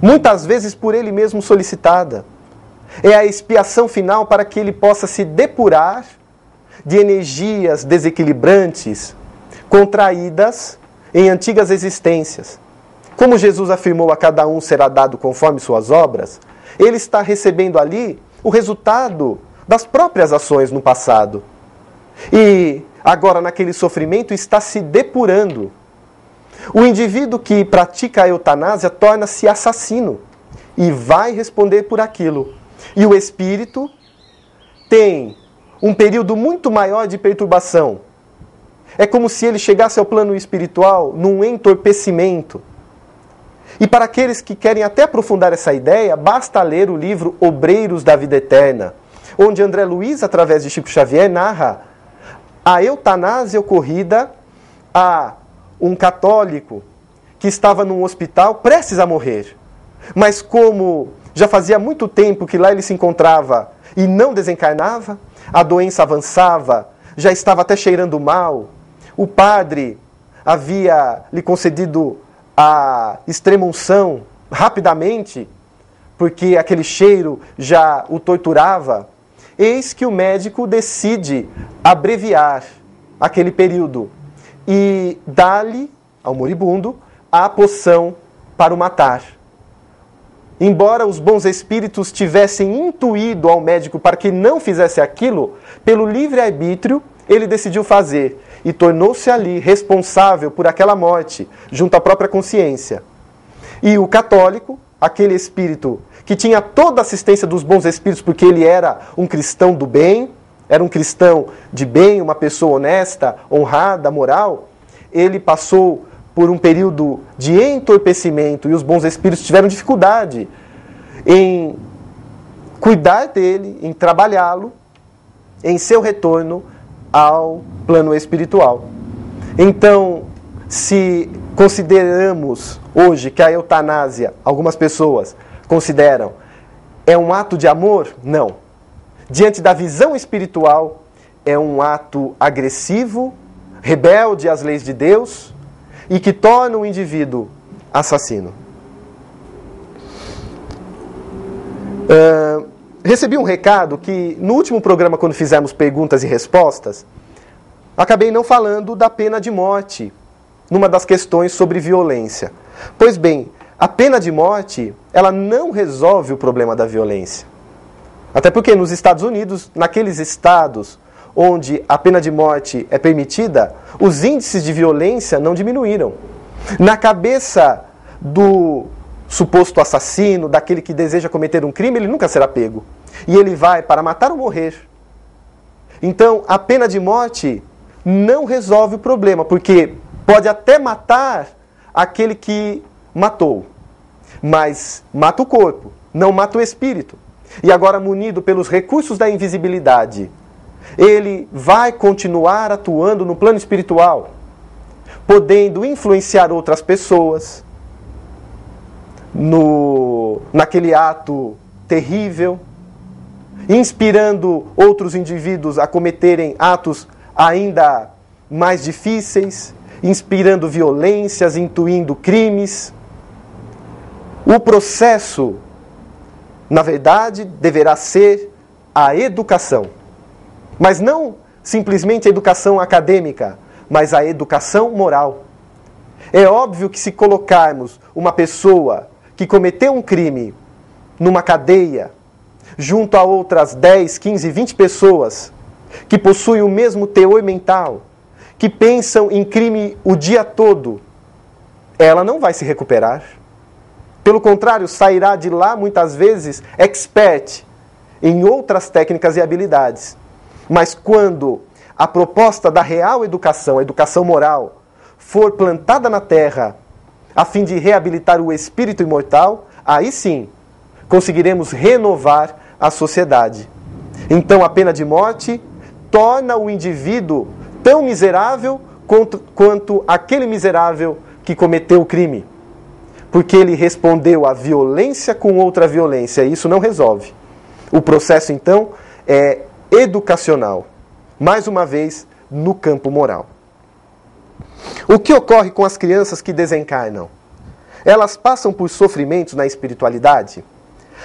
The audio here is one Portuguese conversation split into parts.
muitas vezes por ele mesmo solicitada. É a expiação final para que ele possa se depurar de energias desequilibrantes contraídas em antigas existências. Como Jesus afirmou, a cada um será dado conforme suas obras, ele está recebendo ali o resultado das próprias ações no passado. E agora, naquele sofrimento, está se depurando. O indivíduo que pratica a eutanásia torna-se assassino e vai responder por aquilo. E o espírito tem um período muito maior de perturbação. É como se ele chegasse ao plano espiritual num entorpecimento. E para aqueles que querem até aprofundar essa ideia, basta ler o livro Obreiros da Vida Eterna, onde André Luiz, através de Chico Xavier, narra a eutanásia ocorrida a um católico que estava num hospital prestes a morrer. Mas como já fazia muito tempo que lá ele se encontrava e não desencarnava, a doença avançava, já estava até cheirando mal, o padre havia lhe concedido a extrema-unção rapidamente, porque aquele cheiro já o torturava. Eis que o médico decide abreviar aquele período e dá-lhe ao moribundo a poção para o matar. Embora os bons espíritos tivessem intuído ao médico para que não fizesse aquilo, pelo livre-arbítrio ele decidiu fazer e tornou-se ali responsável por aquela morte, junto à própria consciência. E o católico, aquele espírito que tinha toda a assistência dos bons espíritos, porque ele era um cristão do bem, era um cristão de bem, uma pessoa honesta, honrada, moral, ele passou por um período de entorpecimento e os bons espíritos tiveram dificuldade em cuidar dele, em trabalhá-lo, em seu retorno ao plano espiritual. Então, se consideramos hoje que a eutanásia, algumas pessoas consideram, é um ato de amor? Não. Diante da visão espiritual, é um ato agressivo, rebelde às leis de Deus e que torna o indivíduo assassino. Recebi um recado que no último programa, quando fizemos perguntas e respostas, acabei não falando da pena de morte, numa das questões sobre violência. Pois bem, a pena de morte, ela não resolve o problema da violência. Até porque nos Estados Unidos, naqueles estados onde a pena de morte é permitida, os índices de violência não diminuíram. Na cabeça do suposto assassino, daquele que deseja cometer um crime, ele nunca será pego. E ele vai para matar ou morrer. Então, a pena de morte não resolve o problema, porque pode até matar aquele que matou, mas mata o corpo, não mata o espírito. E agora, munido pelos recursos da invisibilidade, ele vai continuar atuando no plano espiritual, podendo influenciar outras pessoas naquele ato terrível, inspirando outros indivíduos a cometerem atos ainda mais difíceis, inspirando violências, intuindo crimes. O processo, na verdade, deverá ser a educação. Mas não simplesmente a educação acadêmica, mas a educação moral. É óbvio que se colocarmos uma pessoa que cometeu um crime numa cadeia, junto a outras 10, 15, 20 pessoas que possuem o mesmo teor mental, que pensam em crime o dia todo, ela não vai se recuperar. Pelo contrário, sairá de lá, muitas vezes, expert em outras técnicas e habilidades. Mas quando a proposta da real educação, a educação moral, for plantada na terra, a fim de reabilitar o espírito imortal, aí sim, conseguiremos renovar a sociedade. Então, a pena de morte torna o indivíduo tão miserável quanto aquele miserável que cometeu o crime. Porque ele respondeu à violência com outra violência, e isso não resolve. O processo, então, é educacional. Mais uma vez, no campo moral. O que ocorre com as crianças que desencarnam? elas passam por sofrimentos na espiritualidade?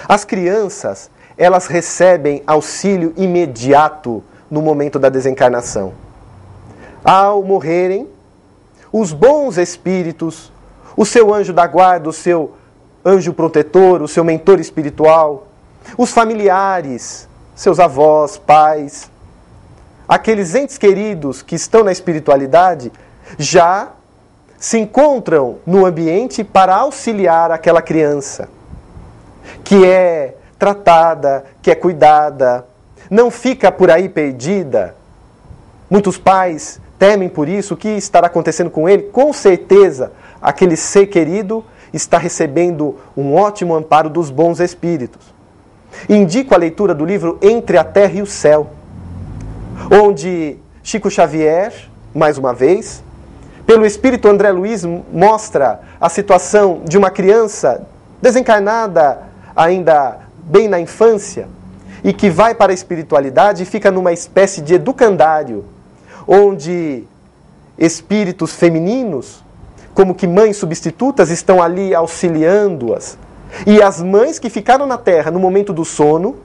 As crianças, elas recebem auxílio imediato no momento da desencarnação. Ao morrerem, os bons espíritos, o seu anjo da guarda, o seu anjo protetor, o seu mentor espiritual, os familiares, seus avós, pais, aqueles entes queridos que estão na espiritualidade, já se encontram no ambiente para auxiliar aquela criança, que é tratada, que é cuidada, não fica por aí perdida. Muitos pais temem por isso, o que estará acontecendo com ele? Com certeza, aquele ser querido está recebendo um ótimo amparo dos bons espíritos. Indico a leitura do livro Entre a Terra e o Céu, onde Chico Xavier, mais uma vez, pelo espírito André Luiz, mostra a situação de uma criança desencarnada ainda bem na infância e que vai para a espiritualidade e fica numa espécie de educandário, onde espíritos femininos, como que mães substitutas, estão ali auxiliando-as. E as mães que ficaram na Terra no momento do sono,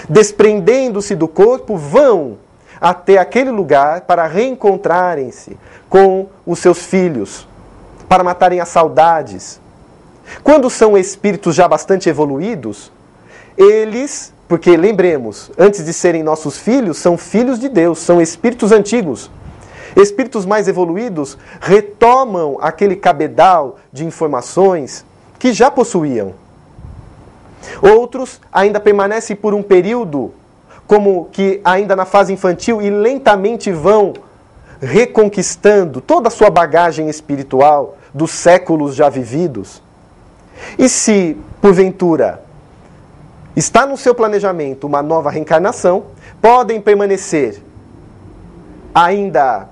desprendendo-se do corpo, vão até aquele lugar para reencontrarem-se com os seus filhos, para matarem as saudades. Quando são espíritos já bastante evoluídos, eles, porque lembremos, antes de serem nossos filhos, são filhos de Deus, são espíritos antigos. Espíritos mais evoluídos retomam aquele cabedal de informações que já possuíam. Outros ainda permanecem por um período, como que ainda na fase infantil, e lentamente vão reconquistando toda a sua bagagem espiritual dos séculos já vividos. E se, porventura, está no seu planejamento uma nova reencarnação, podem permanecer ainda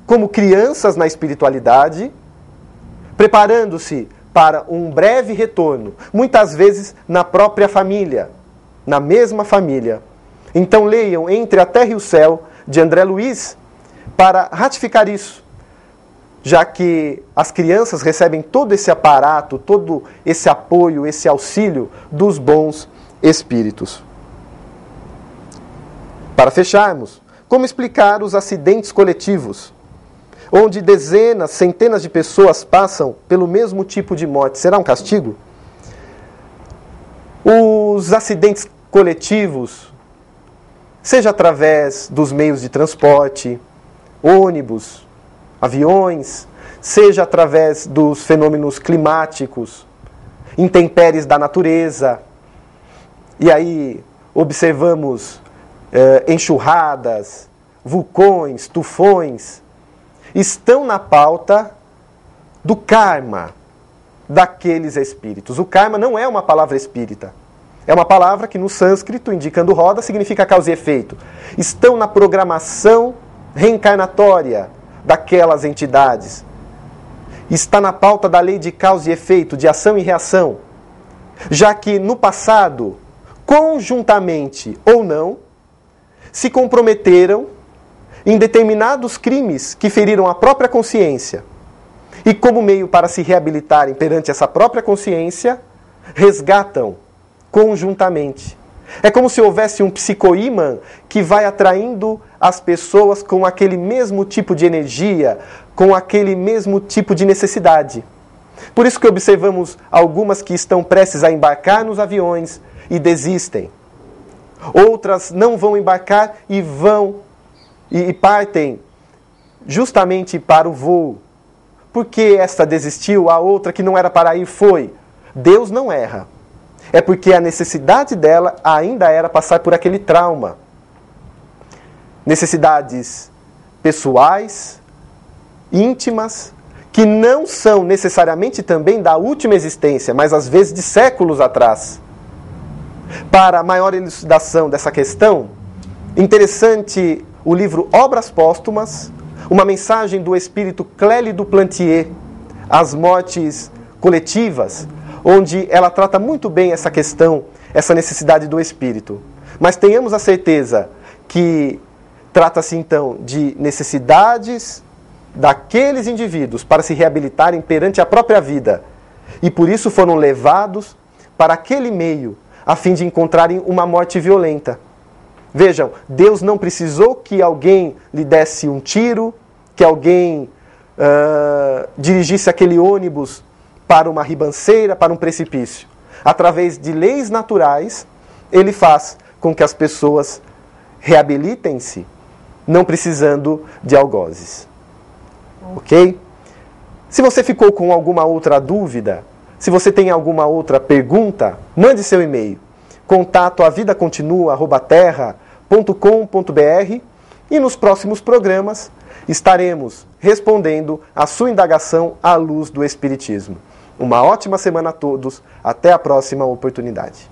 como crianças na espiritualidade, preparando-se para um breve retorno, muitas vezes na própria família, na mesma família. Então leiam Entre a Terra e o Céu, de André Luiz, para ratificar isso, já que as crianças recebem todo esse aparato, todo esse apoio, esse auxílio dos bons espíritos. Para fecharmos, como explicar os acidentes coletivos, onde dezenas, centenas de pessoas passam pelo mesmo tipo de morte? Será um castigo? Os acidentes coletivos, seja através dos meios de transporte, ônibus, aviões, seja através dos fenômenos climáticos, intempéries da natureza, e aí observamos enxurradas, vulcões, tufões, estão na pauta do karma daqueles espíritos. O karma não é uma palavra espírita. É uma palavra que no sânscrito, indicando roda, significa causa e efeito. Estão na programação reencarnatória daquelas entidades. Está na pauta da lei de causa e efeito, de ação e reação. Já que no passado, conjuntamente ou não, se comprometeram em determinados crimes que feriram a própria consciência. E como meio para se reabilitarem perante essa própria consciência, resgatam conjuntamente. É como se houvesse um psicoímã que vai atraindo as pessoas com aquele mesmo tipo de energia, com aquele mesmo tipo de necessidade. Por isso que observamos algumas que estão prestes a embarcar nos aviões e desistem. Outras não vão embarcar e vão e partem justamente para o voo. Por que esta desistiu, a outra que não era para ir foi? Deus não erra. É porque a necessidade dela ainda era passar por aquele trauma. Necessidades pessoais, íntimas, que não são necessariamente também da última existência, mas às vezes de séculos atrás. Para maior elucidação dessa questão, interessante o livro Obras Póstumas, uma mensagem do espírito Clélie du Plantier, As Mortes Coletivas, onde ela trata muito bem essa questão, essa necessidade do espírito. Mas tenhamos a certeza que trata-se então de necessidades daqueles indivíduos para se reabilitarem perante a própria vida e por isso foram levados para aquele meio, a fim de encontrarem uma morte violenta. Vejam, Deus não precisou que alguém lhe desse um tiro, que alguém dirigisse aquele ônibus para uma ribanceira, para um precipício. Através de leis naturais, ele faz com que as pessoas reabilitem-se, não precisando de algozes. Ok? Se você ficou com alguma outra dúvida, se você tem alguma outra pergunta, mande seu e-mail. contato@vidacontinua@terra.com.br e nos próximos programas estaremos respondendo a sua indagação à luz do Espiritismo. Uma ótima semana a todos. Até a próxima oportunidade.